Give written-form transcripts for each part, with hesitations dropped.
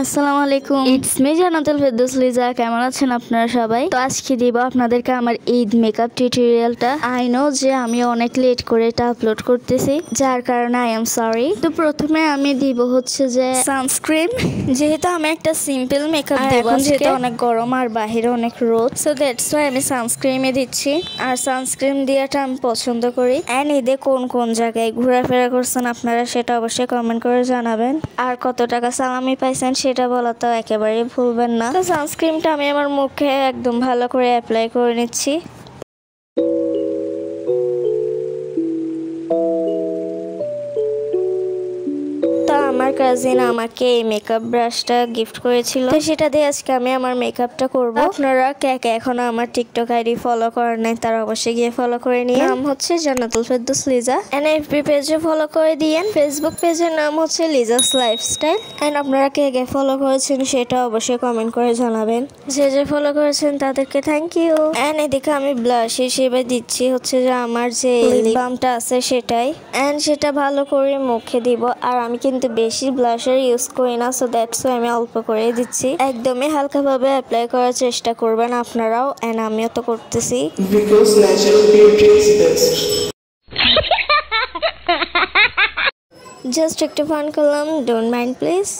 আসসালামু আলাইকুম, it's me Jannatul Ferdous Liza. কেমন আছেন আপনারা সবাই? তো আজকে দিব আপনাদেরকে আমার ঈদ মেকআপ টিউটোরিয়ালটা। আই নো যে আমি অনেক লেট করে এটা আপলোড করতেছি, যার কারণে আই এম সরি। তো প্রথমে আমি দিব হচ্ছে যে সানস্ক্রিন, যেহেতু আমি একটা সিম্পল মেকআপ দেব, যেহেতু অনেক গরম আর বাহিরে অনেক রোদ, সো দ্যাটস ওয়াই আমি সানস্ক্রিমে দিচ্ছি। আর সানস্ক্রিন দেওয়াটা আমি পছন্দ করি। এন্ড ঈদে কোন কোন জায়গায় ঘোরাফেরা করছেন আপনারা সেটা অবশ্যই কমেন্ট করে জানাবেন। আর কত টাকা সালামি পাইছেন সেটা বলা তো একেবারেই ভুলবেন না। তো সানস্ক্রিনটা আমি আমার মুখে একদম ভালো করে অ্যাপ্লাই করে নিচ্ছি। আমার কাজিন আমাকে এই মেকআপ ব্রাশটা গিফট করেছিল, তো সেটা দিয়ে আজকে আমি আমার মেকআপটা করব। আপনারা কে কে এখনো আমার টিকটক আইডি ফলো করেন নাই তারা অবশ্যই গিয়ে ফলো করে নিন। নাম হচ্ছে জান্নাতুল ফেরদৌস লিজা। এন্ড এফবি পেজে ফলো করে দিয়েন। ফেসবুক পেজের নাম হচ্ছে লিজাস লাইফস্টাইল। এন্ড আপনারা কে কে ফলো করেছেন সেটা অবশ্যই কমেন্ট করে জানাবেন। যে যে ফলো করেছেন তাদেরকে থ্যাংক ইউ। এন্ড এদিকে আমি ব্লাশ হিসেবে দিচ্ছি হচ্ছে যে আমার যে লিপ বামটা আছে সেটাই। এন্ড সেটা ভালো করে মুখে দিব। আর আমি কিন্তু বেশি ব্লাশার ইউজ করি না, সো দ্যাটস ওয়াই আমি অল্প করে দিচ্ছি। একদমই হালকাভাবে অ্যাপ্লাই করার চেষ্টা করবেন আপনারাও, এন্ড আমিও তো করতেছি। Because natural beauty is best. Just একটু ফান করলাম, ডোন্ট মাইন্ড প্লিজ।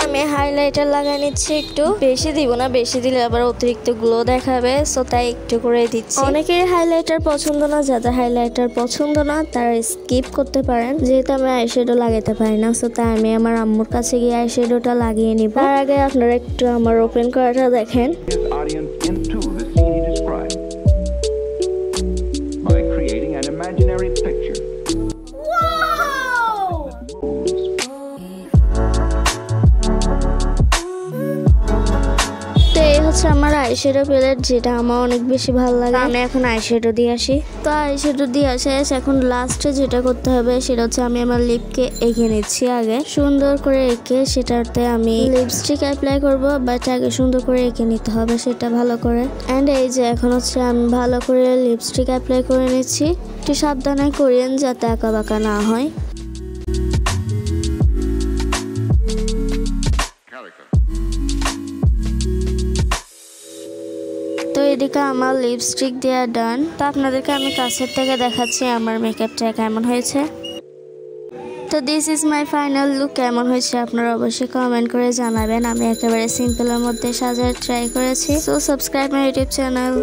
আমি হাইলাইটার লাগাই নিচ্ছি, একটু বেশি দিব না, বেশি দিলে আবার অতিরিক্ত গ্লো দেখাবে, সো তাই একটু করে দিচ্ছি। অনেকের হাইলাইটার পছন্দ না, যাদের হাইলাইটার পছন্দ না তারা স্কিপ করতে পারেন। যেহেতু আমি আইশ্যাডো লাগাতে পারি না, সো তাই আমি আমার আম্মুর কাছে গিয়ে আইশ্যাডোটা লাগিয়ে নিব। তার আগে আপনারা একটু আমার ওপেন করাটা দেখেন। আমার আইশ্যাডো প্যালেট, যেটা আমার অনেক বেশি ভালো লাগে। আমি এখন আইশ্যাডো দিয়ে আসি। তো আইশ্যাডো দিয়ে আসে এখন লাস্টে যেটা করতে হবে সেটা হচ্ছে আমি আমার লিপকে এঁকে নিচ্ছি। আগে সুন্দর করে এঁকে সেটাতে আমি লিপস্টিক অ্যাপ্লাই করব, বাট আগে সুন্দর করে এঁকে নিতে হবে সেটা ভালো করে। এন্ড এই যে এখন হচ্ছে আমি ভালো করে লিপস্টিক অ্যাপ্লাই করে নিচ্ছি। একটু সাবধানে করিয়েন যাতে আঁকা বাঁকা না হয়। তো এদিকে আমার লিপস্টিক দেওয়া ডান। তো আপনাদেরকে আমি কাছের থেকে দেখাচ্ছি আমার মেকআপটা কেমন হয়েছে। তো this is my final look. কেমন হয়েছে আপনারা অবশ্যই কমেন্ট করে জানাবেন। আমি একেবারে সিম্পলের মধ্যে সাজার ট্রাই করেছি। So subscribe my YouTube channel.